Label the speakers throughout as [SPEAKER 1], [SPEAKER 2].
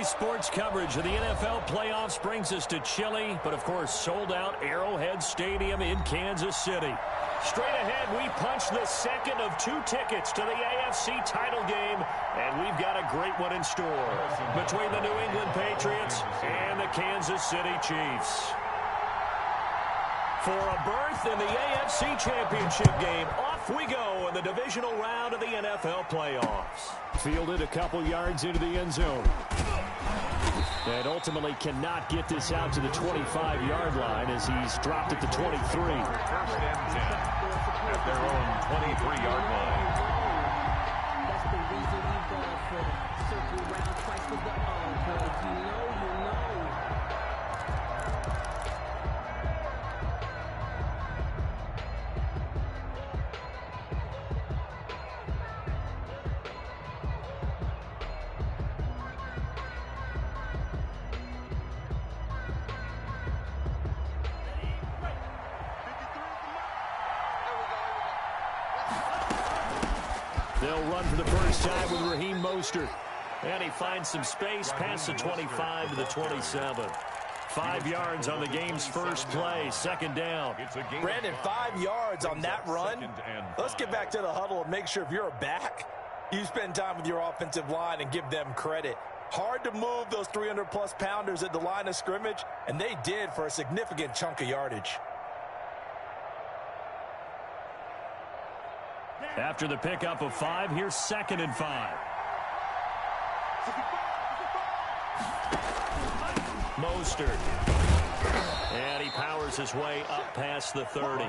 [SPEAKER 1] Today's sports coverage of the NFL playoffs brings us to chilly, but of course sold-out Arrowhead Stadium in Kansas City. Straight ahead, we punch the second of 2 tickets to the AFC title game, and we've got a great one in store between the New England Patriots and the Kansas City Chiefs. For a berth in the AFC Championship game, off we go in the divisional round of the NFL playoffs. Fielded a couple yards into the end zone. And ultimately cannot get this out to the 25-yard line as he's dropped at the 23.
[SPEAKER 2] First and 10 at their own 23-yard line.
[SPEAKER 3] That's the reason we ball for circle round twice with the because you know.
[SPEAKER 1] They'll run for the first time with Raheem Mostert. And he finds some space past the 25 to the 27. 5 yards on the game's first play, second down.
[SPEAKER 4] Brandon, 5 yards on that run. Let's get back to the huddle and make sure if you're a back, you spend time with your offensive line and give them credit. Hard to move those 300-plus pounders at the line of scrimmage, and they did for a significant chunk of yardage.
[SPEAKER 1] After the pickup of 5, here's 2nd and 5. Mostert. And he powers his way up past the 30.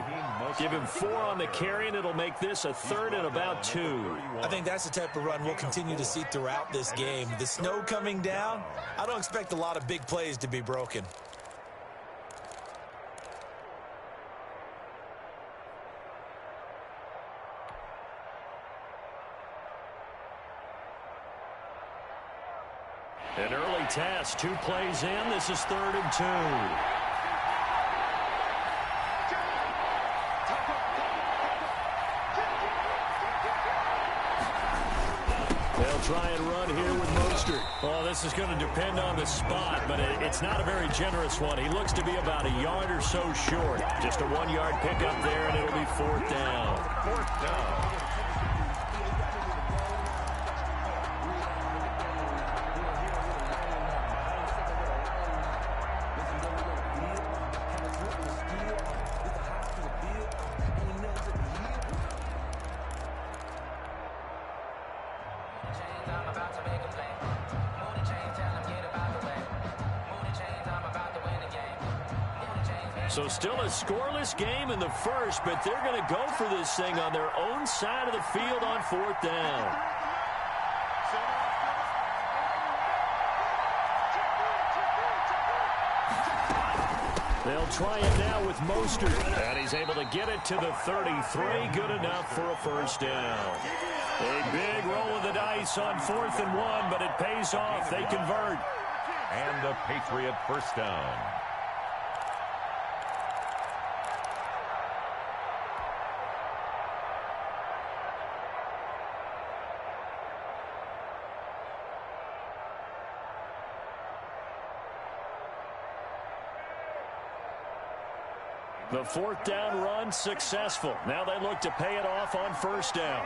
[SPEAKER 1] Give him 4 on the carry, and it'll make this a 3rd and about 2.
[SPEAKER 4] I think that's the type of run we'll continue to see throughout this game. The snow coming down, I don't expect a lot of big plays to be broken.
[SPEAKER 1] An early test, 2 plays in. This is 3rd and 2. They'll try and run here with Mostert. Oh, this is going to depend on the spot, but it's not a very generous one. He looks to be about a yard or so short. Just a 1-yard pickup there, and it'll be 4th down.
[SPEAKER 2] 4th down.
[SPEAKER 1] So still a scoreless game in the first, but they're going to go for this thing on their own side of the field on 4th down. They'll try it now with Mostert, and he's able to get it to the 33. Good enough for a first down. A big roll of the dice on 4th and 1, but it pays off. They convert.
[SPEAKER 2] And a Patriot first down.
[SPEAKER 1] The 4th down run successful. Now they look to pay it off on 1st down.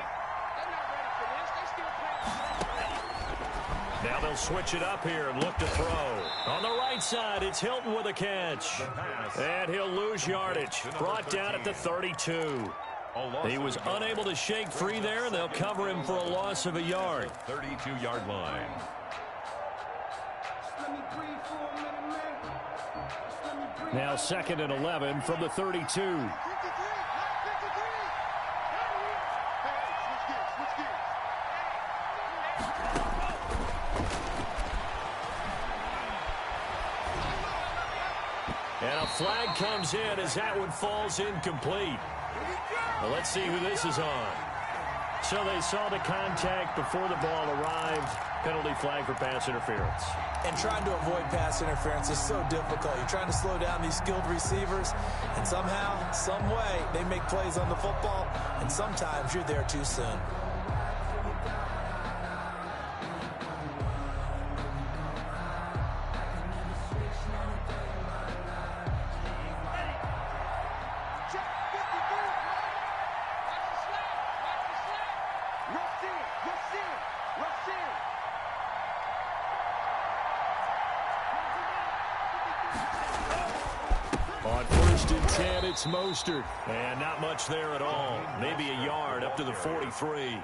[SPEAKER 1] Now they'll switch it up here and look to throw. On the right side, it's Hilton with a catch. And he'll lose yardage. Brought down at the 32. He was unable to shake free there, and they'll cover him for a loss of a yard.
[SPEAKER 2] 32-yard line.
[SPEAKER 1] Now 2nd and 11 from the 32. And a flag comes in as that one falls incomplete. Well, let's see who this is on. So they saw the contact before the ball arrived. Penalty flag for pass interference.
[SPEAKER 4] And trying to avoid pass interference is so difficult. You're trying to slow down these skilled receivers, and somehow, some way, they make plays on the football, and sometimes you're there too soon.
[SPEAKER 1] On 1st and 10, it's Mostert. And not much there at all. Maybe a yard up to the 43.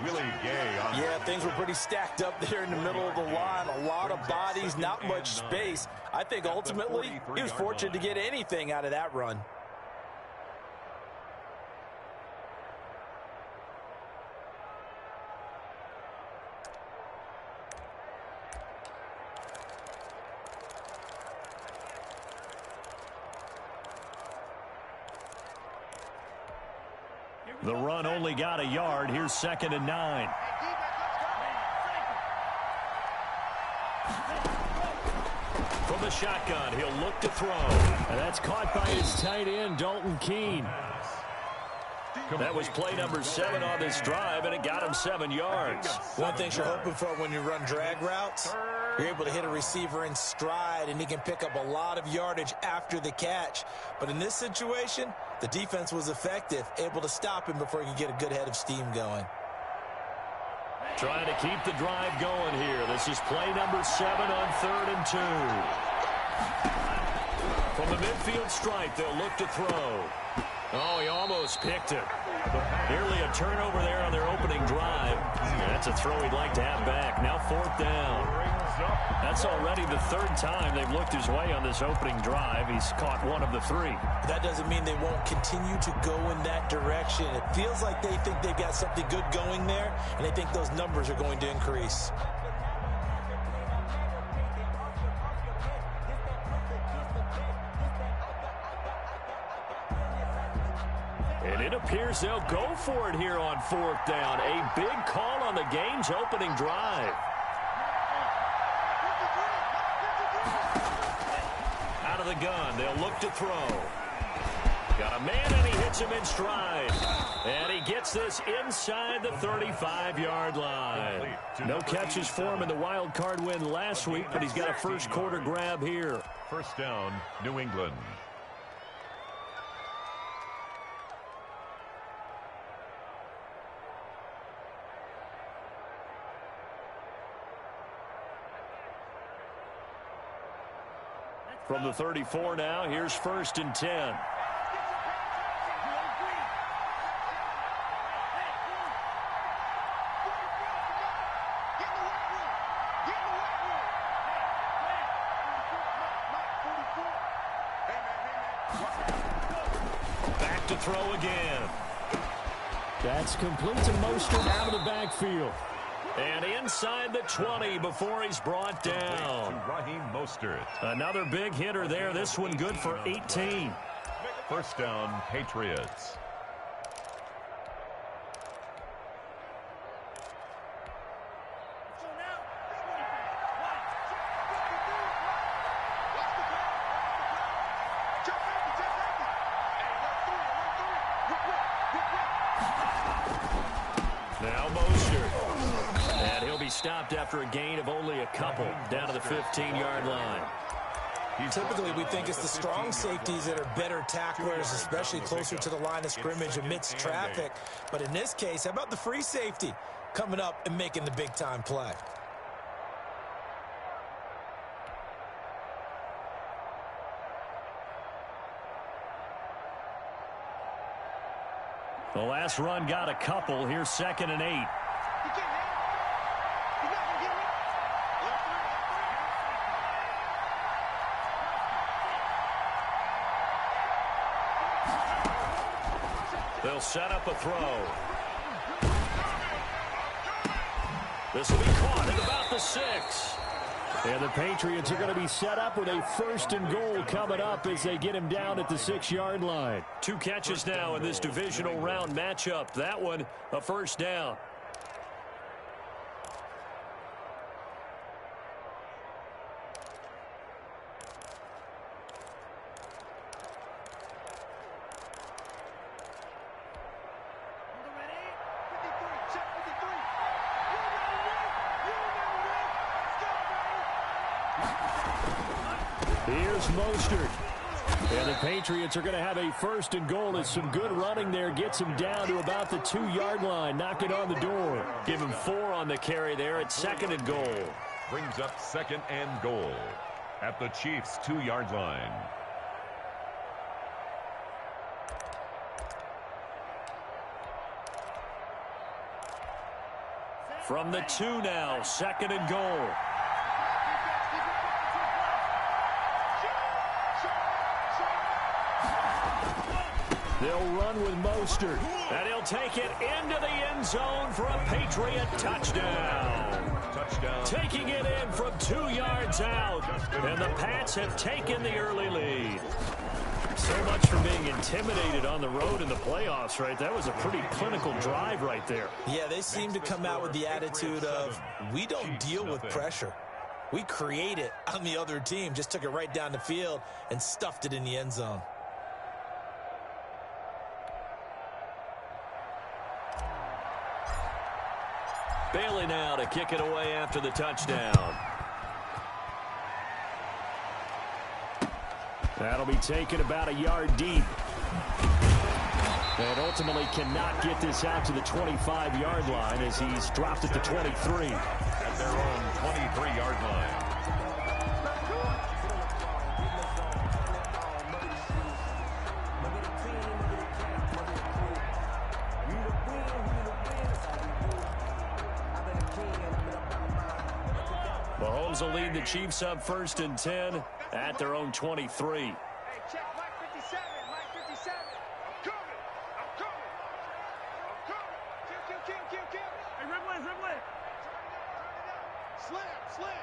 [SPEAKER 2] Willie Gay.
[SPEAKER 4] Yeah, things were pretty stacked up there in the middle of the line. A lot of bodies, not much space. I think ultimately he was fortunate to get anything out of that run.
[SPEAKER 1] The run only got a yard. Here's 2nd and 9. From the shotgun, he'll look to throw. And that's caught by his tight end, Dalton Keene. That was play number 7 on this drive, and it got him 7 yards.
[SPEAKER 4] One thing you're hoping for when you run drag routes, you're able to hit a receiver in stride, and he can pick up a lot of yardage after the catch. But in this situation, the defense was effective, able to stop him before he could get a good head of steam going.
[SPEAKER 1] Trying to keep the drive going here. This is play number 7 on 3rd and 2. From the midfield stripe, they'll look to throw. Oh, he almost picked it. Nearly a turnover there on their opening drive. That's a throw he'd like to have back. Now 4th down. That's already the 3rd time they've looked his way on this opening drive. He's caught 1 of the 3.
[SPEAKER 4] That doesn't mean they won't continue to go in that direction. It feels like they think they've got something good going there, and they think those numbers are going to increase.
[SPEAKER 1] And it appears they'll go for it here on 4th down. A big call on the game's opening drive. Out of the gun, they'll look to throw. Got a man, and he hits him in stride. And he gets this inside the 35-yard line. No catches for him in the wild card win last week, but he's got a first quarter grab here.
[SPEAKER 2] 1st down, New England.
[SPEAKER 1] From the 34 now, here's 1st and 10. Back to throw again. That's complete to Mostert out of the backfield. And inside the 20 before he's brought down.
[SPEAKER 2] Raheem Mostert.
[SPEAKER 1] Another big hitter there. This one good for 18.
[SPEAKER 2] 1st down, Patriots.
[SPEAKER 1] Now Mostert. And he'll be stopped after a gain of only a couple down to the 15-yard line.
[SPEAKER 4] Typically, we think it's the strong safeties that are better tacklers, especially closer to the line of scrimmage amidst traffic. But in this case, how about the free safety coming up and making the big-time play?
[SPEAKER 1] The last run got a couple. Here's 2nd and 8. They'll set up a throw. This will be caught at about the 6. And the Patriots are going to be set up with a 1st and goal coming up as they get him down at the 6-yard line. 2 catches now in this divisional round matchup. That one, a 1st down. Here's Mostert. And the Patriots are going to have a 1st and goal as some good running there gets him down to about the 2-yard line. Knock it on the door. Give him 4 on the carry there at 2nd and goal.
[SPEAKER 2] Brings up 2nd and goal at the Chiefs' 2-yard line.
[SPEAKER 1] From the 2 now, 2nd and goal. They'll run with Mostert, and he'll take it into the end zone for a Patriot touchdown. Taking it in from 2 yards out, and the Pats have taken the early lead. So much for being intimidated on the road in the playoffs, right? That was a pretty clinical drive right there.
[SPEAKER 4] Yeah, they seem to come out with the attitude of, we don't deal with pressure. We create it on the other team. Just took it right down the field and stuffed it in the end zone.
[SPEAKER 1] Bailey now to kick it away after the touchdown. That'll be taken about a yard deep. And ultimately cannot get this out to the 25-yard line as he's dropped at the 23.
[SPEAKER 2] At their own 23-yard line.
[SPEAKER 1] Mahomes will lead the Chiefs up 1st and 10 at their own 23.
[SPEAKER 5] Hey, check Mike 57. Mike 57. I'm coming. Kill. Hey, dribble it. Slam.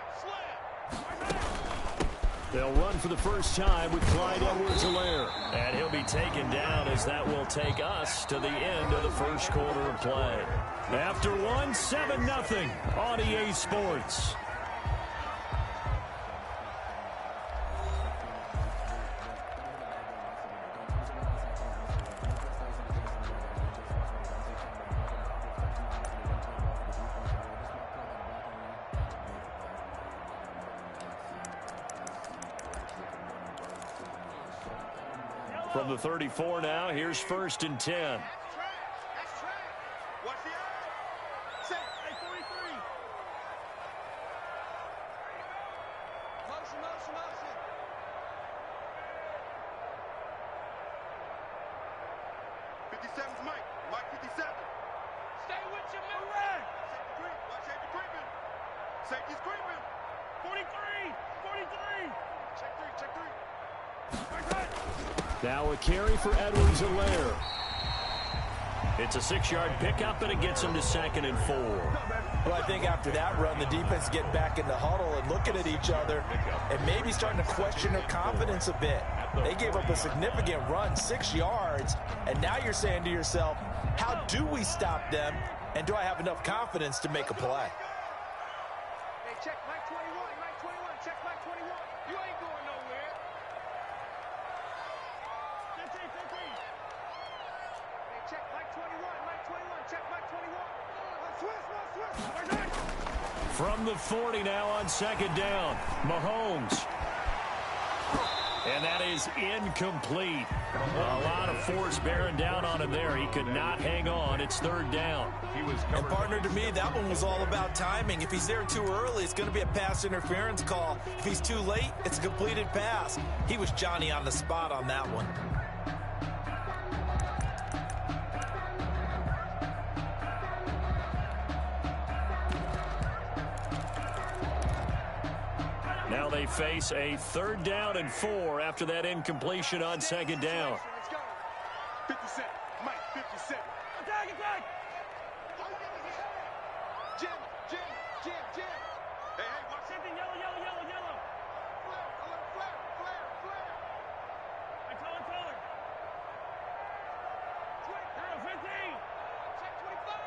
[SPEAKER 1] They'll run for the first time with Clyde Edwards-Helaire. And he'll be taken down as that will take us to the end of the first quarter of play. After one, 7-0 on EA Sports. From the 34 now, here's 1st and 10.
[SPEAKER 5] That's track. Watch the eye. Set. Hey, 43. Motion. 57's Mike. Mike 57. Stay with your man. Safety creeping. Safety's creeping. 43. Check three.
[SPEAKER 1] Now a carry for Edwards-Helaire. It's a 6-yard pickup, and it gets him to 2nd and 4.
[SPEAKER 4] Well, I think after that run, the defense getting back in the huddle and looking at each other and maybe starting to question their confidence a bit. They gave up a significant run, 6 yards, and now you're saying to yourself, how do we stop them, and do I have enough confidence to make a play?
[SPEAKER 5] Hey, check Mike 21. Check Mike 21. You ain't going nowhere. 15. Hey, check Mike 21. Check Mike 21. Swiss.
[SPEAKER 1] From the 40 now on 2nd down, Mahomes. And that is incomplete. A lot of force bearing down on him there. He could not hang on. It's 3rd down.
[SPEAKER 4] And partner, to me, that one was all about timing. If he's there too early, it's going to be a pass interference call. If he's too late, it's a completed pass. He was Johnny on the spot on that one.
[SPEAKER 1] Now they face a 3rd down and 4 after that incompletion on 2nd down.
[SPEAKER 5] Let's go. 57. Mike 57. Attack. Jim. Hey, watch something. Yellow. Flare. Hey, taller. 15. Check 25.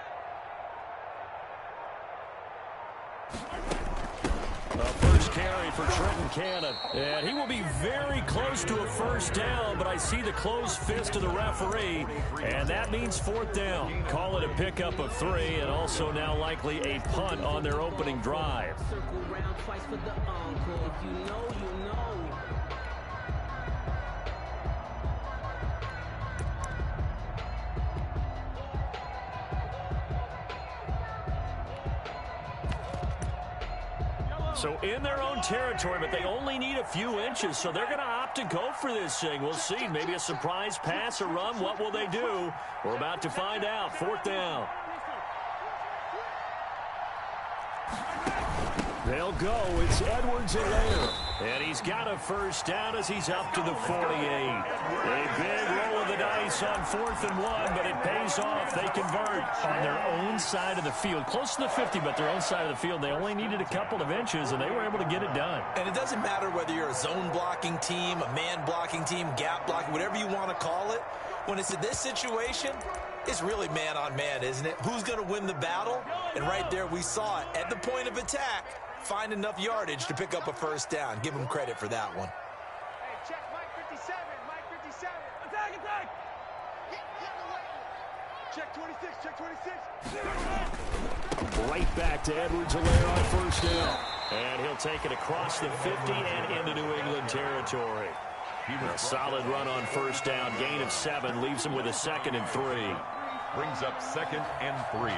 [SPEAKER 1] First carry for Trenton Cannon. And he will be very close to a 1st down, but I see the closed fist of the referee, and that means 4th down. Call it a pickup of 3, and also now likely a punt on their opening drive.
[SPEAKER 3] Circle round twice for the encore. If you know, you know.
[SPEAKER 1] So in their own territory, but they only need a few inches, so they're going to opt to go for this thing. We'll see. Maybe a surprise pass or run. What will they do? We're about to find out. 4th down. They'll go. It's Edwards-Helaire. And he's got a first down as he's up to the 48. A big roll of the dice on 4th and 1, but it pays off. They convert on their own side of the field. Close to the 50, but their own side of the field. They only needed a couple of inches, and they were able to get it done.
[SPEAKER 4] And it doesn't matter whether you're a zone blocking team, a man blocking team, gap blocking, whatever you want to call it. When it's in this situation, it's really man on man, isn't it? Who's going to win the battle? And right there we saw it at the point of attack. Find enough yardage to pick up a first down. Give him credit for that one.
[SPEAKER 5] Hey, check Mike 57. Mike 57. Attack, attack. Check 26. Check 26.
[SPEAKER 1] Right back to Edwards-Helaire on first down. And he'll take it across the 50 and into New England territory. A solid run on first down. Gain of 7 leaves him with a 2nd and 3.
[SPEAKER 2] Brings up 2nd and 3.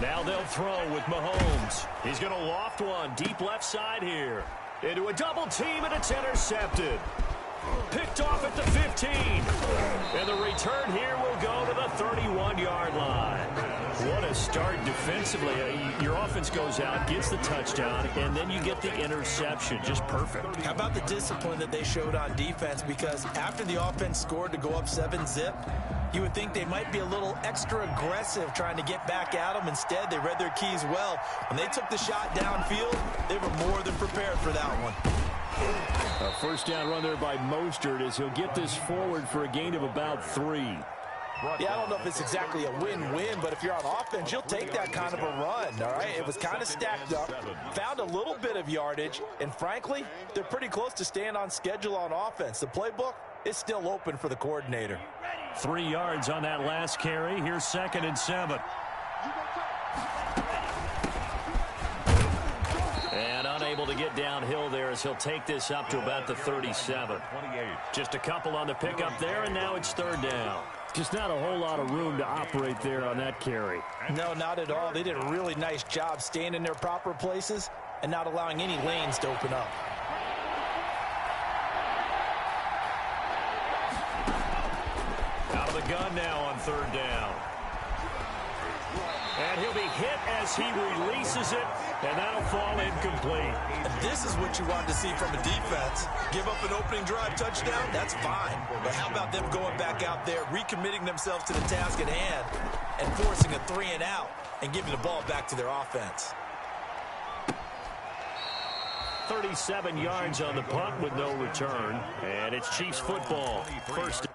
[SPEAKER 1] Now they'll throw with Mahomes. He's going to loft one deep left side here. Into a double team, and it's intercepted. Picked off at the 15. And the return here will go to the 31-yard line. What a start defensively. Your offense goes out, gets the touchdown, and then you get the interception. Just perfect.
[SPEAKER 4] How about the discipline that they showed on defense? Because after the offense scored to go up 7-zip, you would think they might be a little extra aggressive trying to get back at them. Instead, they read their keys well. When they took the shot downfield, they were more than prepared for that one.
[SPEAKER 1] A first down run there by Mostert as he'll get this forward for a gain of about 3.
[SPEAKER 4] Yeah, I don't know if it's exactly a win-win, but if you're on offense, you'll take that kind of a run, all right? It was kind of stacked up, found a little bit of yardage, and frankly, they're pretty close to staying on schedule on offense. The playbook is still open for the coordinator.
[SPEAKER 1] 3 yards on that last carry. Here's 2nd and 7. And unable to get downhill there as he'll take this up to about the 37. Just a couple on the pickup there, and now it's 3rd down. Just not a whole lot of room to operate there on that carry.
[SPEAKER 4] No, not at all. They did a really nice job staying in their proper places and not allowing any lanes to open up.
[SPEAKER 1] Out of the gun now on 3rd down. And he'll be hit as he releases it, and that'll fall incomplete.
[SPEAKER 4] And this is what you want to see from a defense. Give up an opening drive touchdown, that's fine. But how about them going back out there, recommitting themselves to the task at hand, and forcing a 3 and out, and giving the ball back to their offense.
[SPEAKER 1] 37 yards on the punt with no return. And it's Chiefs football. First.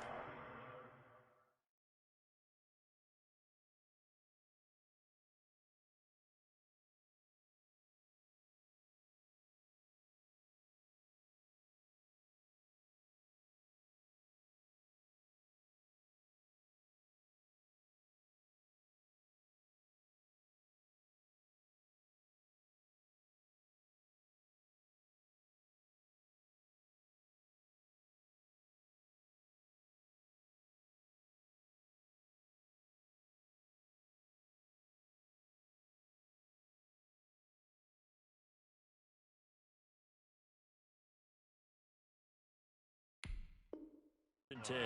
[SPEAKER 1] And 10.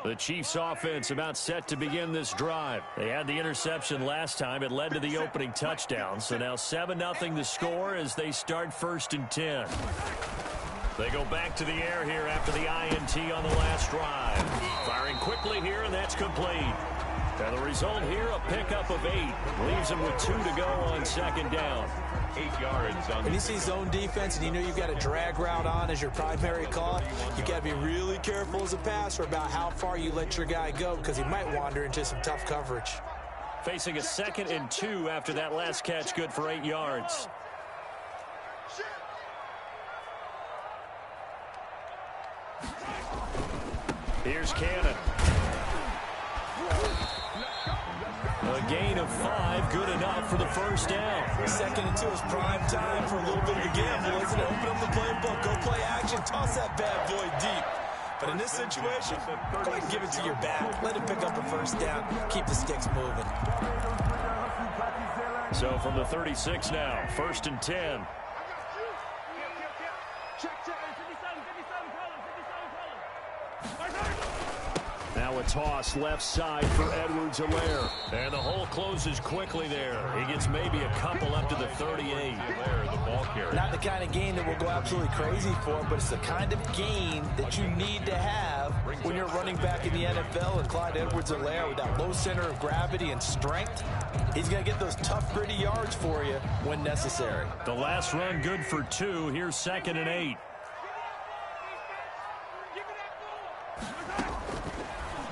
[SPEAKER 1] The Chiefs offense about set to begin this drive. They had the interception last time. It led to the opening touchdown. So now 7-0 to score as they start 1st and 10. They go back to the air here after the INT on the last drive. Firing quickly here, and that's complete. And the result here, a pickup of 8. Leaves them with 2 to go on 2nd down.
[SPEAKER 2] 8 yards on.
[SPEAKER 4] When you see zone defense and you know you've got a drag route on as your primary call, you got to be really careful as a passer about how far you let your guy go because he might wander into some tough coverage.
[SPEAKER 1] Facing a 2nd and 2 after that last catch, good for 8 yards. Here's Cannon. A gain of 5, good enough for the first down.
[SPEAKER 4] 2nd and 2 is prime time for a little bit of a gamble, isn't it? Open up the playbook, go play action, toss that bad boy deep. But in this situation, go ahead and give it to your back. Let him pick up a first down, keep the sticks moving.
[SPEAKER 1] So from the 36 now, 1st and 10. Now a toss left side for Edwards-Helaire. And the hole closes quickly there. He gets maybe a couple up to the 38.
[SPEAKER 2] The ball carrier.
[SPEAKER 4] Not the kind of gain that will go absolutely crazy for, but it's the kind of gain that you need to have when you're running back in the NFL. And Clyde Edwards-Helaire, with that low center of gravity and strength, he's going to get those tough, gritty yards for you when necessary.
[SPEAKER 1] The last run good for 2. Here's 2nd and 8.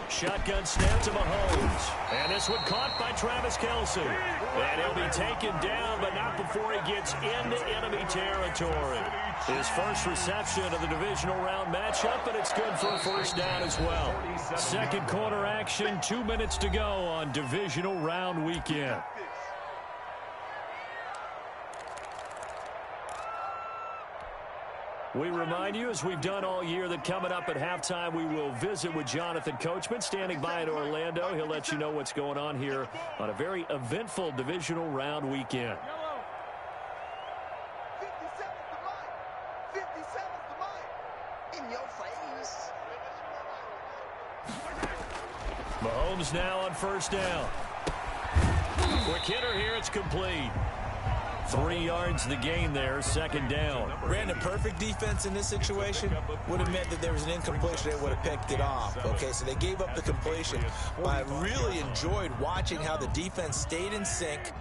[SPEAKER 1] Shotgun snap to Mahomes. And this one caught by Travis Kelce. And he'll be taken down, but not before he gets into enemy territory. His first reception of the divisional round matchup, and it's good for a first down as well. Second quarter action, 2 minutes to go on divisional round weekend. We remind you, as we've done all year, that coming up at halftime, we will visit with Jonathan Coachman, standing by in Orlando. He'll let you know what's going on here on a very eventful divisional round weekend.
[SPEAKER 5] 57's the mic. 57's the mic. In your face.
[SPEAKER 1] Mahomes now on first down. Quick hitter here, it's complete. 3 yards the gain there, 2nd down.
[SPEAKER 4] Brandon, perfect defense in this situation would have meant that there was an incompletion. They would have picked it off. Okay, so they gave up the completion. But I really enjoyed watching how the defense stayed in sync,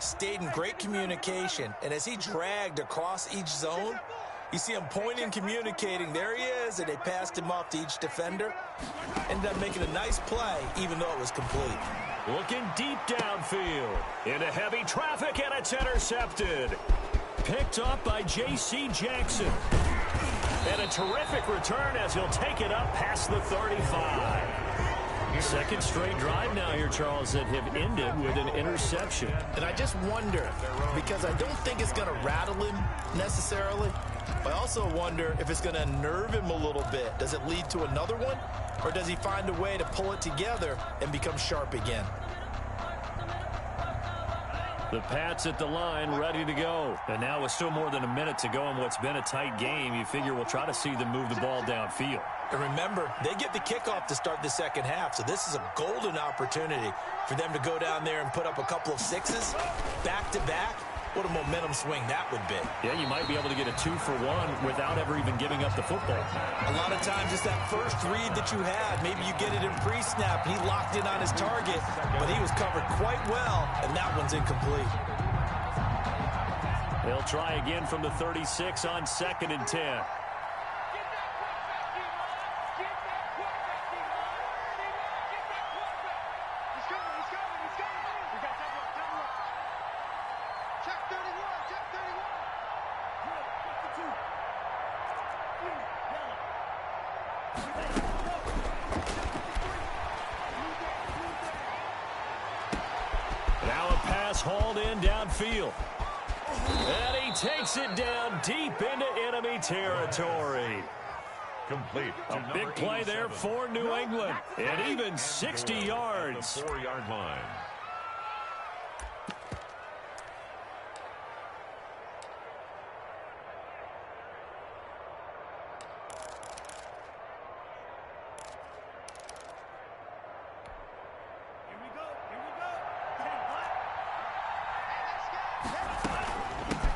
[SPEAKER 4] stayed in great communication. And as he dragged across each zone, you see him pointing, communicating. There he is, and they passed him off to each defender. Ended up making a nice play, even though it was complete.
[SPEAKER 1] Looking deep downfield. Into heavy traffic, and it's intercepted. Picked up by J.C. Jackson. And a terrific return as he'll take it up past the 35. Second straight drive now here, Charles, that have ended with an interception.
[SPEAKER 4] And I just wonder, because I don't think it's going to rattle him necessarily, but I also wonder if it's going to unnerve him a little bit. Does it lead to another one? Or does he find a way to pull it together and become sharp again?
[SPEAKER 1] The Pats at the line, ready to go. And now with still more than a minute to go in what's been a tight game, you figure we'll try to see them move the ball downfield.
[SPEAKER 4] And remember, they get the kickoff to start the second half, so this is a golden opportunity for them to go down there and put up a couple of sixes back-to-back. What a momentum swing that would be.
[SPEAKER 1] Yeah, you might be able to get a 2-for-1 without ever even giving up the football.
[SPEAKER 4] A lot of times it's that first read that you had. Maybe you get it in pre-snap. He locked in on his target, but he was covered quite well, and that one's incomplete.
[SPEAKER 1] They'll try again from the 36 on 2nd and 10. Now a pass hauled in downfield. And he takes it down deep into enemy territory.
[SPEAKER 2] Complete.
[SPEAKER 1] A big play there for New England. And even 60 yards.
[SPEAKER 2] The 4-yard line.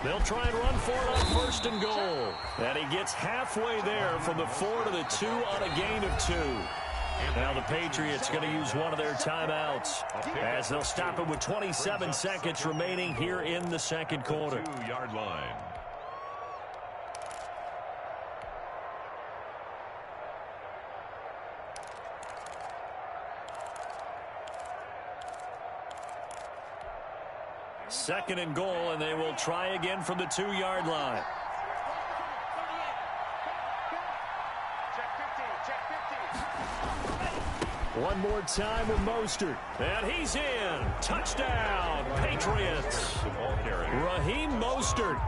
[SPEAKER 1] They'll try and run for it on 1st and goal. And he gets halfway there from the 4 to the 2 on a gain of 2. Now the Patriots going to use one of their timeouts as they'll stop it with 27 seconds remaining here in the second quarter.
[SPEAKER 2] 2-yard line.
[SPEAKER 1] Second and goal, and they will try again from the 2-yard line.
[SPEAKER 5] Check 15, check 15.
[SPEAKER 1] One more time with Mostert. And he's in. Touchdown, Patriots. Raheem Mostert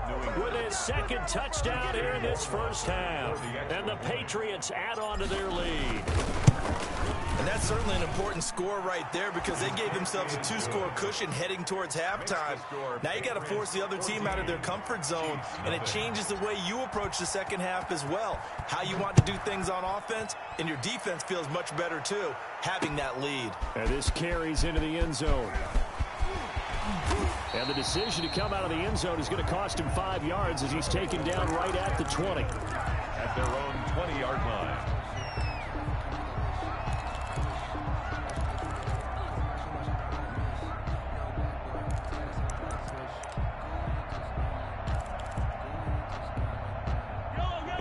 [SPEAKER 1] with his second touchdown here in this first half. And the Patriots add on to their lead.
[SPEAKER 4] And that's certainly an important score right there because they gave themselves a 2-score cushion heading towards halftime. Now you got to force the other team out of their comfort zone, and it changes the way you approach the second half as well. How you want to do things on offense, and your defense feels much better too, having that lead.
[SPEAKER 1] And this carries into the end zone. And the decision to come out of the end zone is going to cost him 5 yards as he's taken down right at the 20.
[SPEAKER 2] At their own 20-yard line.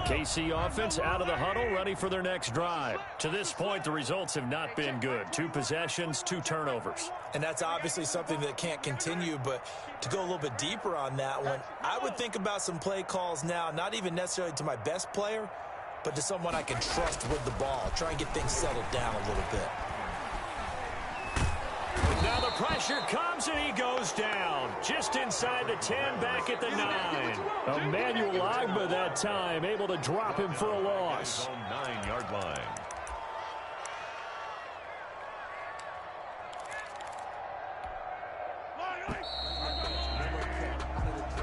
[SPEAKER 1] KC offense out of the huddle, ready for their next drive. To this point, the results have not been good. 2 possessions, 2 turnovers.
[SPEAKER 4] And that's obviously something that can't continue, but to go a little bit deeper on that one, I would think about some play calls now, not even necessarily to my best player, but to someone I can trust with the ball. Try and get things settled down a little bit.
[SPEAKER 1] Now the pressure comes and he goes down. Just inside the 10, back at the 9. Emmanuel Agba that time, able to drop him for a loss.
[SPEAKER 2] 9-yard line.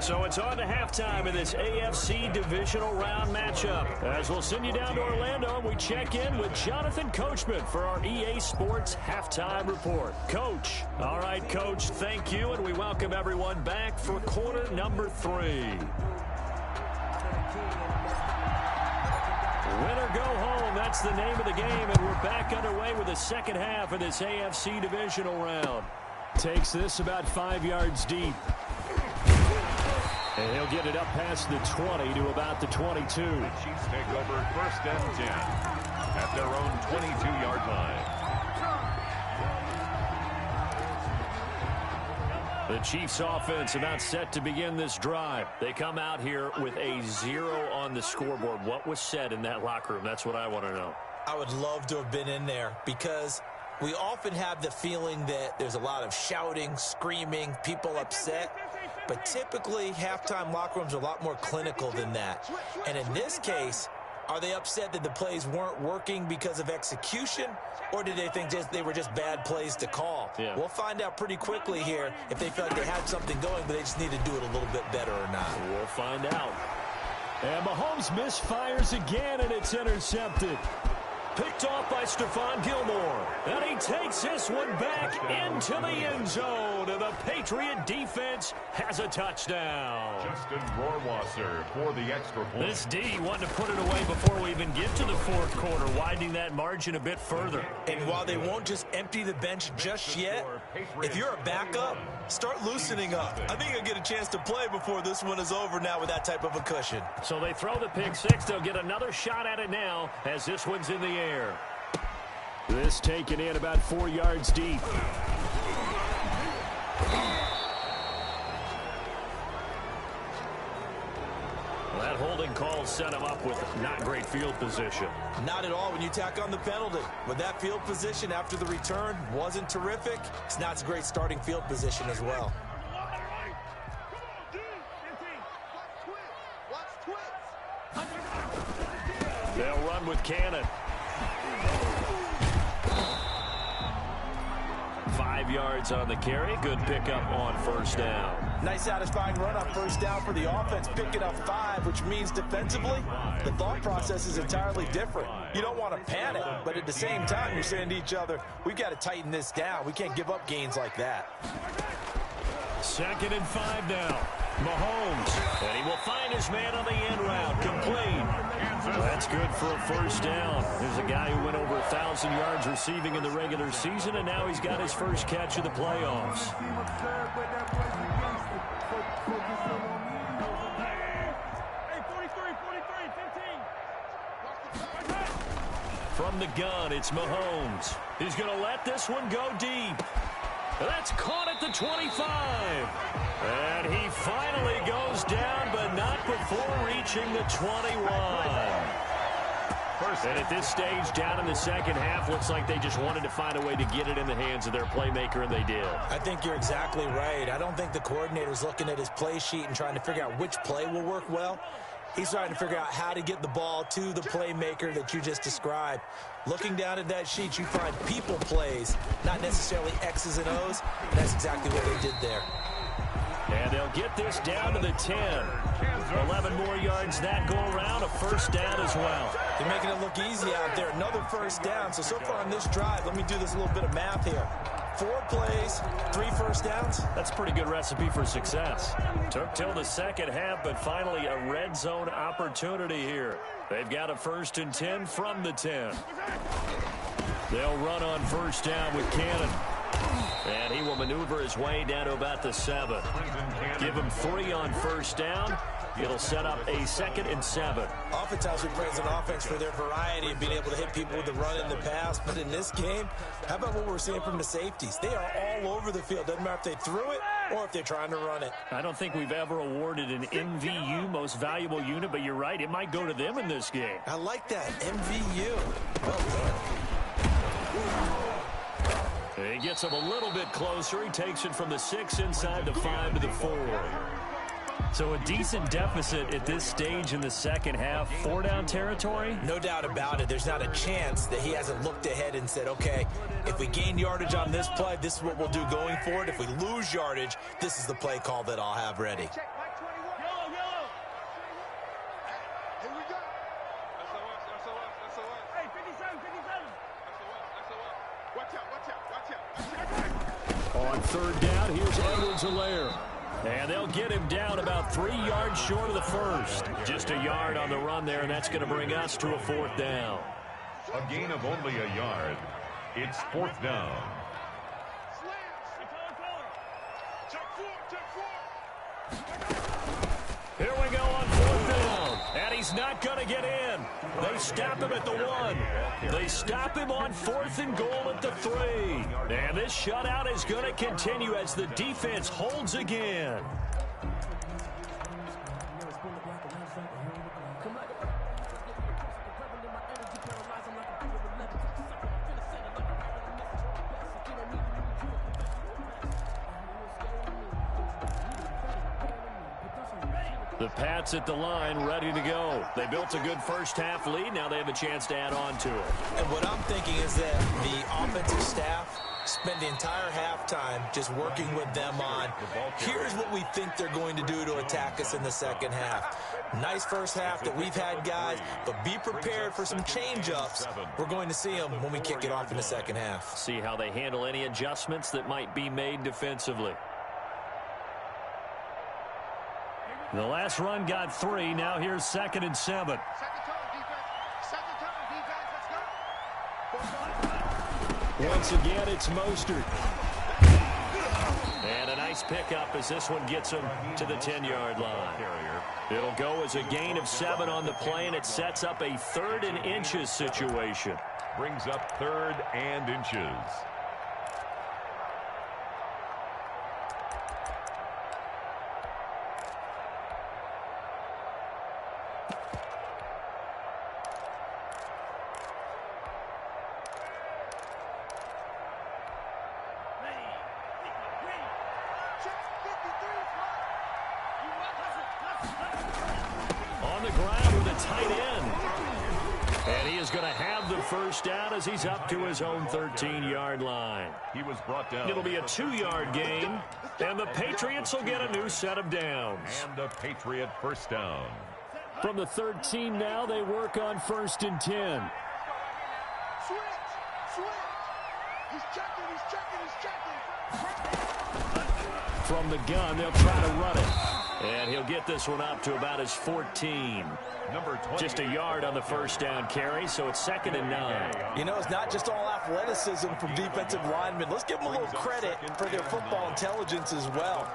[SPEAKER 1] So it's on to halftime in this AFC divisional round matchup. As we'll send you down to Orlando, we check in with Jonathan Coachman for our EA Sports Halftime Report. Coach. All right, Coach, thank you, and we welcome everyone back for quarter number 3. Win or go home, that's the name of the game, and we're back underway with the second half of this AFC divisional round. Takes this about 5 yards deep. And he'll get it up past the 20 to about the 22.
[SPEAKER 2] The Chiefs take over first and 10 at their own 22-yard line.
[SPEAKER 1] The Chiefs offense about set to begin this drive. They come out here with a 0 on the scoreboard. What was said in that locker room? That's what I want to know.
[SPEAKER 4] I would love to have been in there because we often have the feeling that there's a lot of shouting, screaming, people upset. But typically, halftime locker rooms are a lot more clinical than that. And in this case, are they upset that the plays weren't working because of execution, or did they think they were just bad plays to call?
[SPEAKER 1] Yeah.
[SPEAKER 4] We'll find out pretty quickly here if they felt like they had something going, but they just need to do it a little bit better or not.
[SPEAKER 1] We'll find out. And Mahomes misfires again, and it's intercepted. Picked off by Stephon Gilmore. And he takes this one back into the end zone. And the Patriot defense has a touchdown.
[SPEAKER 2] Justin Rohrwasser for the extra point.
[SPEAKER 1] This D wanted to put it away before we even get to the fourth quarter, widening that margin a bit further.
[SPEAKER 4] And while they won't just empty the bench just yet, if you're a backup, start loosening up. I think you'll get a chance to play before this one is over now with that type of a cushion.
[SPEAKER 1] So they throw the pick six. They'll get another shot at it now as this one's in the air. This taken in about 4 yards deep. That holding call set him up with not great field position.
[SPEAKER 4] Not at all when you tack on the penalty. With that field position after the return wasn't terrific, it's not a great starting field position as well.
[SPEAKER 1] They'll run with Cannon. 5 yards on the carry. Good pickup on first down.
[SPEAKER 4] Nice satisfying run on first down for the offense, picking up 5, which means defensively, the thought process is entirely different. You don't want to panic, but at the same time, you're saying to each other, we've got to tighten this down. We can't give up gains like that.
[SPEAKER 1] 2nd and 5 now. Mahomes. And he will find his man on the end route. Complete. That's good for a first down. There's a guy who went over 1,000 yards receiving in the regular season, and now he's got his first catch of the playoffs. From the gun, it's Mahomes. He's going to let this one go deep. That's caught at the 25. And he finally goes down, but not before reaching the 21. And at this stage, down in the second half, looks like they just wanted to find a way to get it in the hands of their playmaker, and they did.
[SPEAKER 4] I think you're exactly right. I don't think the coordinator's looking at his play sheet and trying to figure out which play will work well. He's trying to figure out how to get the ball to the playmaker that you just described. Looking down at that sheet, you find people plays, not necessarily X's and O's. And that's exactly what they did there.
[SPEAKER 1] And they'll get this down to the 10. 11 more yards that go around, a first down as well.
[SPEAKER 4] They're making it look easy out there. Another first down. So far on this drive, let me do this little bit of math here. 4 plays, 3 first downs.
[SPEAKER 1] That's a pretty good recipe for success. Took till the second half, but finally a red zone opportunity here. They've got a 1st and 10 from the 10. They'll run on first down with Cannon. And he will maneuver his way down to about the 7. Give him 3 on first down. It'll set up a 2nd and 7.
[SPEAKER 4] Oftentimes we praise an offense for their variety of being able to hit people with the run in the pass. But in this game, how about what we're seeing from the safeties? They are all over the field. Doesn't matter if they threw it or if they're trying to run it.
[SPEAKER 1] I don't think we've ever awarded an MVU, most valuable unit, but you're right. It might go to them in this game.
[SPEAKER 4] I like that. MVU. Well done.
[SPEAKER 1] He gets him a little bit closer. He takes it from the 6 inside the 5 to the 4. So a decent deficit at this stage in the second half. 4-down territory?
[SPEAKER 4] No doubt about it. There's not a chance that he hasn't looked ahead and said, okay, if we gain yardage on this play, this is what we'll do going forward. If we lose yardage, this is the play call that I'll have ready.
[SPEAKER 5] Check Mike 21. Yellow, yellow. Here we go. That's the one. Hey, 57, 57. Watch out.
[SPEAKER 1] On 3rd down, here's Edwards-Helaire. And they'll get him down about 3 yards short of the 1st. Just a yard on the run there, and that's going to bring us to a 4th down.
[SPEAKER 2] A gain of only a yard. It's 4th down.
[SPEAKER 1] Here we go on 4th down. And he's not going to get in. They stop him at the 1. They stop him on 4th and goal at the 3. And this shutout is going to continue as the defense holds again. The Pats at the line, ready to go. They built a good first half lead. Now they have a chance to add on to it.
[SPEAKER 4] And what I'm thinking is that the offensive staff spend the entire halftime just working with them on, here's what we think they're going to do to attack us in the second half. Nice first half that we've had, guys, but be prepared for some change-ups. We're going to see them when we kick it off in the second half.
[SPEAKER 1] See how they handle any adjustments that might be made defensively. The last run got 3. Now here's 2nd and 7. Once again, it's Mostert. And a nice pickup as this one gets him to the 10-yard line. It'll go as a gain of 7 on the play, and it sets up a 3rd and inches situation.
[SPEAKER 2] Brings up 3rd and inches.
[SPEAKER 1] First down as he's up to his own 13-yard line.
[SPEAKER 2] He was brought down.
[SPEAKER 1] It'll be a 2-yard gain, and the Patriots will get a new set of downs.
[SPEAKER 2] And a Patriot first down.
[SPEAKER 1] From the 13 now, they work on 1st and 10.
[SPEAKER 5] Switch. He's checking.
[SPEAKER 1] From the gun, they'll try to run it. And he'll get this one up to about his 14.
[SPEAKER 2] Number 20.
[SPEAKER 1] Just a yard on the first down carry, so it's 2nd and 9.
[SPEAKER 4] You know, it's not just all athleticism from defensive linemen. Let's give them a little credit for their football intelligence as well.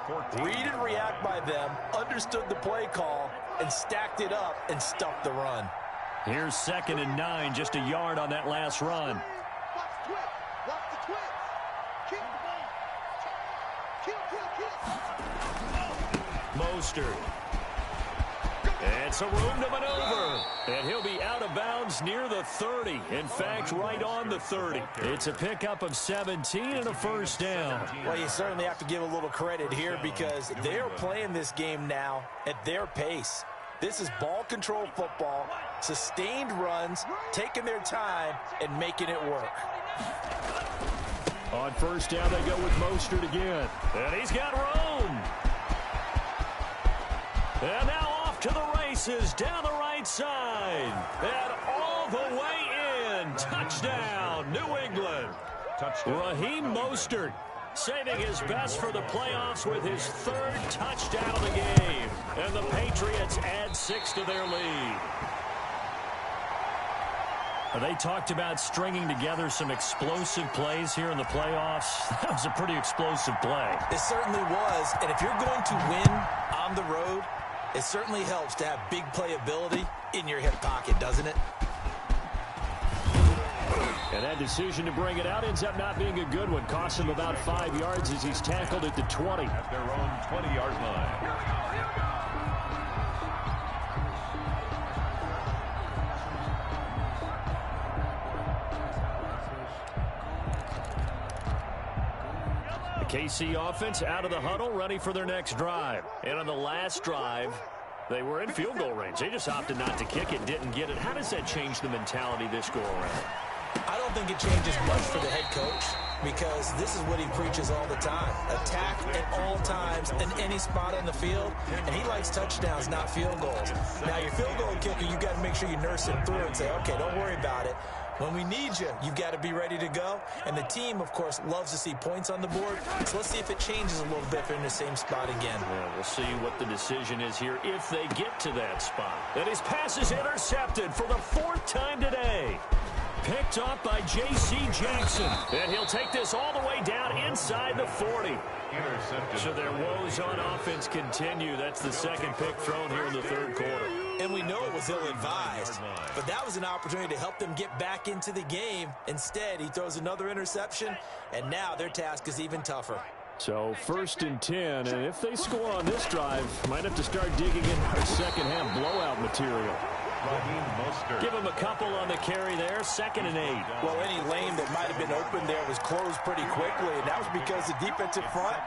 [SPEAKER 4] Read and react by them, understood the play call, and stacked it up and stuffed the run.
[SPEAKER 1] Here's 2nd and 9, just a yard on that last run.
[SPEAKER 5] Watch the twist. Kill.
[SPEAKER 1] Mostert. And some room to maneuver. And he'll be out of bounds near the 30. In fact, right on the 30. It's a pickup of 17 and a first down.
[SPEAKER 4] Well, you certainly have to give a little credit here because they're playing this game now at their pace. This is ball control football, sustained runs, taking their time, and making it work.
[SPEAKER 1] On first down, they go with Mostert again. And he's got room. And now off to the races down the right side. And all the way in. Touchdown, New England. Raheem Mostert saving his best for the playoffs with his third touchdown of the game. And the Patriots add 6 to their lead. They talked about stringing together some explosive plays here in the playoffs. That was a pretty explosive play.
[SPEAKER 4] It certainly was. And if you're going to win on the road, it certainly helps to have big playability in your hip pocket, doesn't it?
[SPEAKER 1] And that decision to bring it out ends up not being a good one. Costs him about 5 yards as he's tackled at the 20.
[SPEAKER 2] At their own 20-yard line.
[SPEAKER 1] KC offense out of the huddle, ready for their next drive. And on the last drive, they were in field goal range. They just opted not to kick it, didn't get it. How does that change the mentality this go around?
[SPEAKER 4] I don't think it changes much for the head coach because this is what he preaches all the time. Attack at all times in any spot on the field, and he likes touchdowns, not field goals. Now, your field goal kicker, you got to make sure you nurse it through and say, okay, don't worry about it. When we need you, you've got to be ready to go. And the team, of course, loves to see points on the board. So let's see if it changes a little bit if they're in the same spot again.
[SPEAKER 1] Yeah, we'll see what the decision is here if they get to that spot. And his pass is intercepted for the 4th time today. Picked up by J.C. Jackson. And he'll take this all the way down inside the 40. So their woes on offense continue. That's the second pick thrown here in the third quarter.
[SPEAKER 4] And we know it was ill-advised, but that was an opportunity to help them get back into the game. Instead, he throws another interception, and now their task is even tougher.
[SPEAKER 1] So 1st and 10, and if they score on this drive, might have to start digging in our second-half blowout material. Give him a couple on the carry there, 2nd and 8.
[SPEAKER 4] Well, any lane that might have been open there was closed pretty quickly, and that was because the defensive front,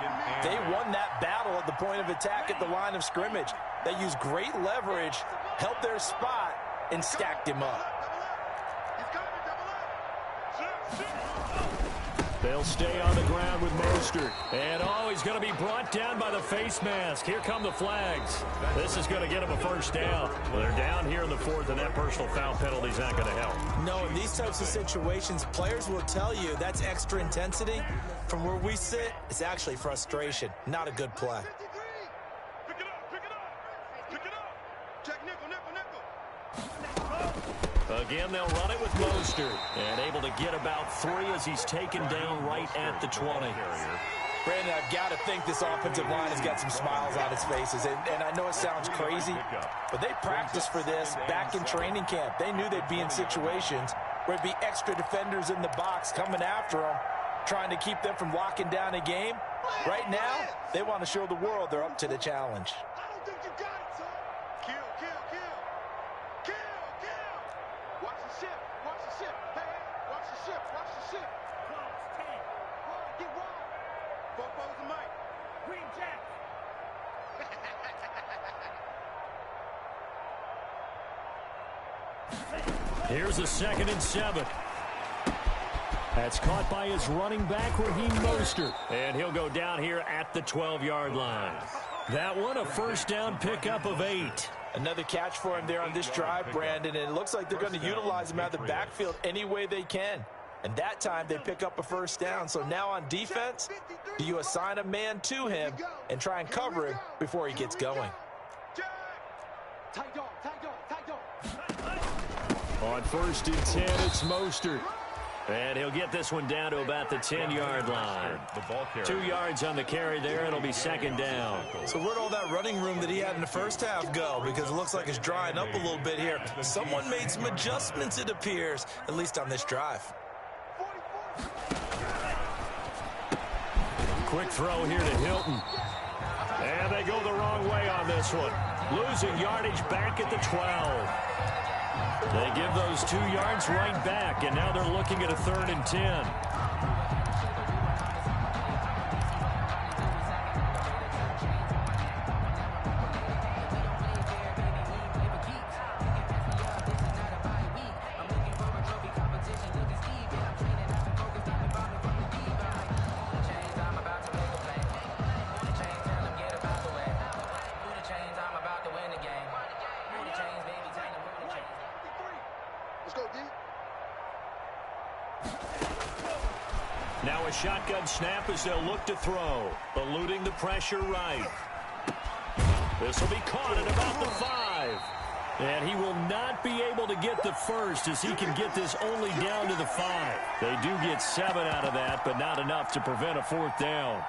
[SPEAKER 4] they won that battle at the point of attack at the line of scrimmage. They used great leverage, held their spot, and stacked him up.
[SPEAKER 1] They'll stay on the ground with Mostert. And, he's going to be brought down by the face mask. Here come the flags. This is going to get him a first down. Well, they're down here in the 4th, and that personal foul penalty is not going to help.
[SPEAKER 4] No, in these types of situations, players will tell you that's extra intensity. From where we sit, it's actually frustration. Not a good play.
[SPEAKER 1] Again, they'll run it with Mostert. And able to get about 3 as he's taken down right at the 20.
[SPEAKER 4] Brandon, I've got to think this offensive line has got some smiles on its faces. And I know it sounds crazy, but they practiced for this back in training camp. They knew they'd be in situations where it'd be extra defenders in the box coming after them, trying to keep them from locking down a game. Right now, they want to show the world they're up to the challenge.
[SPEAKER 1] Here's a 2nd and 7. That's caught by his running back, Raheem Mostert. And he'll go down here at the 12-yard line. That one, a first down pickup of 8.
[SPEAKER 4] Another catch for him there on this drive, Brandon, and it looks like they're going to utilize him out of the backfield any way they can. And that time, they pick up a first down. So now on defense, do you assign a man to him and try and cover him before he gets going?
[SPEAKER 1] On 1st and 10, it's Mostert. And he'll get this one down to about the 10-yard line. 2 yards on the carry there. It'll be 2nd down.
[SPEAKER 4] So where'd all that running room that he had in the first half go? Because it looks like it's drying up a little bit here. Someone made some adjustments, it appears, at least on this drive.
[SPEAKER 1] Quick throw here to Hilton. And they go the wrong way on this one. Losing yardage back at the 12. They give those 2 yards right back, and now they're looking at a 3rd and 10. Now a shotgun snap as they'll look to throw. Eluding the pressure right. This will be caught at about the 5. And he will not be able to get the first as he can get this only down to the 5. They do get 7 out of that, but not enough to prevent a 4th down.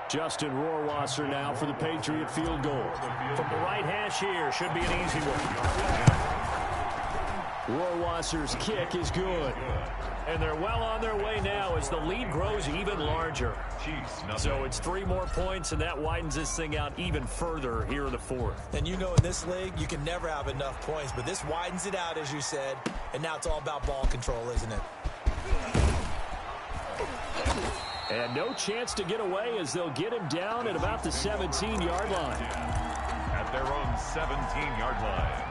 [SPEAKER 1] Justin Rohrwasser now for the Patriot field goal. From the right hash here, should be an easy one. Rohrwasser's kick is good. And they're well on their way now as the lead grows even larger. So it's 3 more points, and that widens this thing out even further here in the 4th.
[SPEAKER 4] And you know in this league, you can never have enough points, but this widens it out, as you said, and now it's all about ball control, isn't it?
[SPEAKER 1] And no chance to get away as they'll get him down at about the 17-yard line.
[SPEAKER 2] At their own 17-yard line.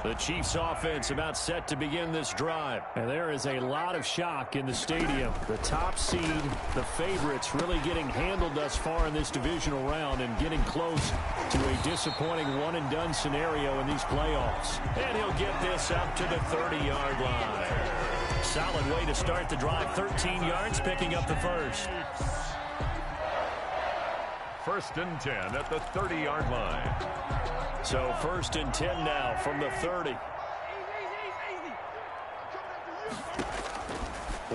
[SPEAKER 1] The Chiefs offense about set to begin this drive. And there is a lot of shock in the stadium. The top seed, the favorites, really getting handled thus far in this divisional round and getting close to a disappointing one-and-done scenario in these playoffs. And he'll get this up to the 30-yard line. Solid way to start the drive. 13 yards, picking up the first.
[SPEAKER 2] 1st and 10 at the 30-yard line.
[SPEAKER 1] So 1st and 10 now from the 30.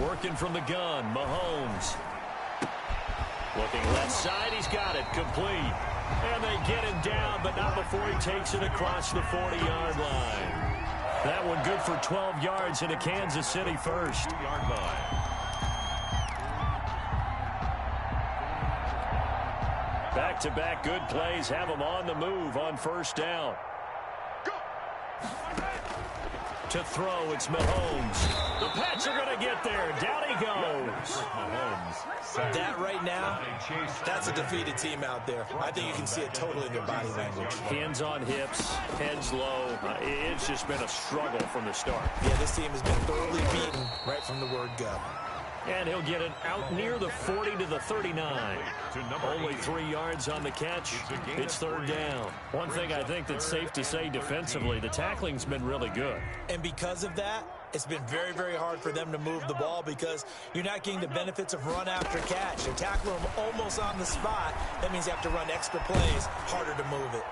[SPEAKER 1] Working from the gun, Mahomes. Looking left side, he's got it, complete. And they get him down, but not before he takes it across the 40-yard line. That one good for 12 yards into Kansas City first.
[SPEAKER 2] 2-yard line.
[SPEAKER 1] Back-to-back good plays have them on the move on 1st down. To throw, it's Mahomes. The Pats are going to get there. Down he goes.
[SPEAKER 4] That right now, that's a defeated team out there. I think you can see it totally in their body language.
[SPEAKER 1] Hands on hips, heads low. It's just been a struggle from the start.
[SPEAKER 4] Yeah, this team has been thoroughly beaten right from the word go.
[SPEAKER 1] And he'll get it out near the 40 to the 39. Only 3 yards on the catch. It's 3rd down. One thing I think that's safe to say defensively, the tackling's been really good.
[SPEAKER 4] And because of that, it's been very, very hard for them to move the ball because you're not getting the benefits of run after catch. You're tackling them almost on the spot. That means you have to run extra plays, harder to move it.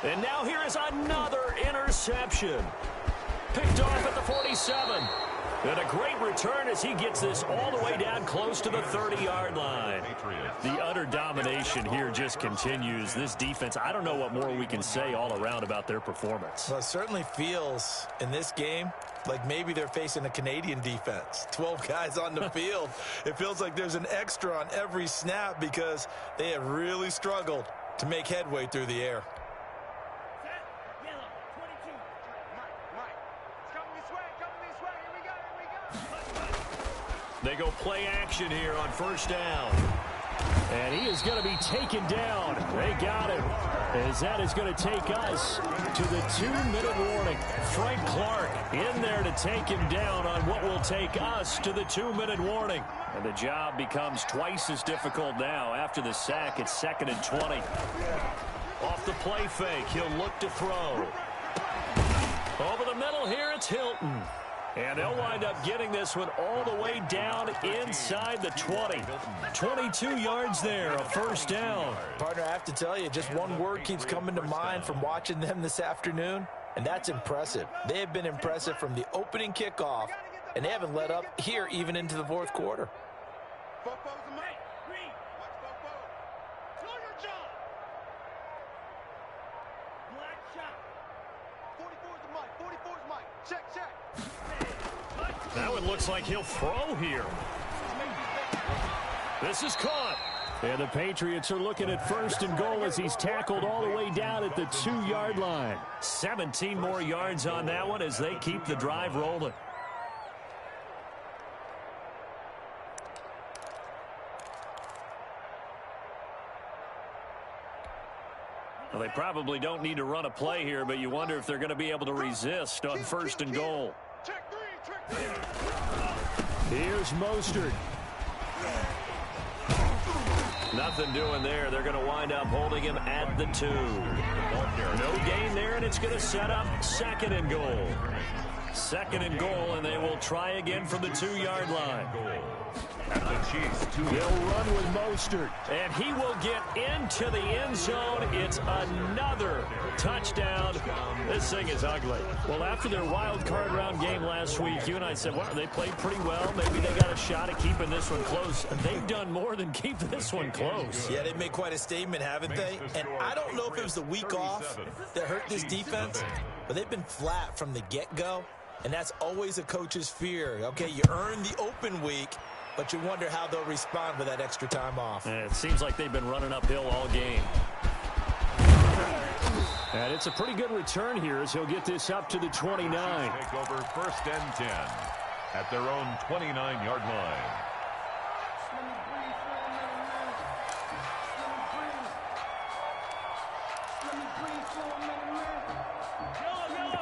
[SPEAKER 1] And now here is another interception. Picked off at the 47. And a great return as he gets this all the way down close to the 30-yard line. The utter domination here just continues. This defense, I don't know what more we can say all around about their performance.
[SPEAKER 4] Well, it certainly feels in this game like maybe they're facing a Canadian defense. 12 guys on the field. It feels like there's an extra on every snap because they have really struggled to make headway through the air.
[SPEAKER 1] They go play action here on 1st down. And he is going to be taken down. They got him. As that is going to take us to the 2-minute warning. Frank Clark in there to take him down on what will take us to the 2-minute warning. And the job becomes twice as difficult now. After the sack, it's 2nd and 20. Off the play fake, he'll look to throw. Over the middle here, it's Hilton. And they'll wind up getting this one all the way down inside the 20. 22 yards there, a 1st down.
[SPEAKER 4] Partner, I have to tell you, just one word keeps coming to mind from watching them this afternoon, and that's impressive. They have been impressive from the opening kickoff, and they haven't let up here even into the 4th quarter.
[SPEAKER 1] That one looks like he'll throw here. This is caught. And the Patriots are looking at 1st and goal as he's tackled all the way down at the 2-yard line. 17 more yards on that one as they keep the drive rolling. Well, they probably don't need to run a play here, but you wonder if they're going to be able to resist on 1st and goal. Here's Mostert. Nothing doing there. They're going to wind up holding him at the 2. No gain there, and it's going to set up 2nd and goal. 2nd and goal, and they will try again from the 2-yard line.
[SPEAKER 2] At the Chiefs,
[SPEAKER 1] They'll run with Mostert, and he will get into the end zone. It's another touchdown. This thing is ugly. Well, after their wild card round game last week, you and I said, well, they played pretty well. Maybe they got a shot at keeping this one close. They've done more than keep this one close.
[SPEAKER 4] Yeah, they've made quite a statement, haven't they? And I don't know if it was the week off that hurt this defense, but they've been flat from the get-go, and that's always a coach's fear. Okay, you earn the open week, but you wonder how they'll respond with that extra time off.
[SPEAKER 1] And it seems like they've been running uphill all game. And it's a pretty good return here as he'll get this up to the 29.
[SPEAKER 2] Take over 1st and 10 at their own 29-yard line.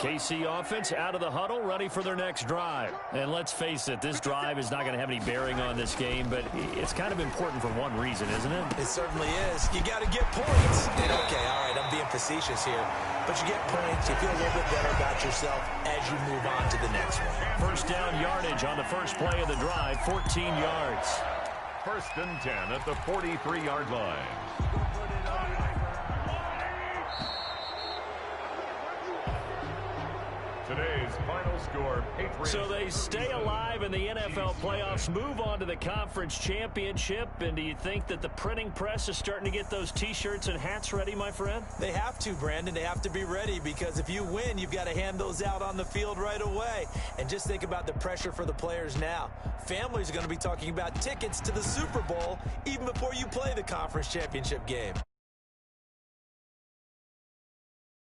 [SPEAKER 1] KC offense out of the huddle, ready for their next drive. And let's face it, this drive is not going to have any bearing on this game, but it's kind of important for one reason, isn't it?
[SPEAKER 4] It certainly is. You got to get points. And okay, all right, I'm being facetious here, but you get points, you feel a little bit better about yourself as you move on to the next one.
[SPEAKER 1] 1st down yardage on the first play of the drive, 14 yards.
[SPEAKER 2] 1st and 10 at the 43-yard line. Today's final score, Patriots.
[SPEAKER 1] So they stay alive in the NFL playoffs, move on to the conference championship. And do you think that the printing press is starting to get those T-shirts and hats ready, my friend?
[SPEAKER 4] They have to, Brandon. They have to be ready because if you win, you've got to hand those out on the field right away. And just think about the pressure for the players now. Families are going to be talking about tickets to the Super Bowl even before you play the conference championship game.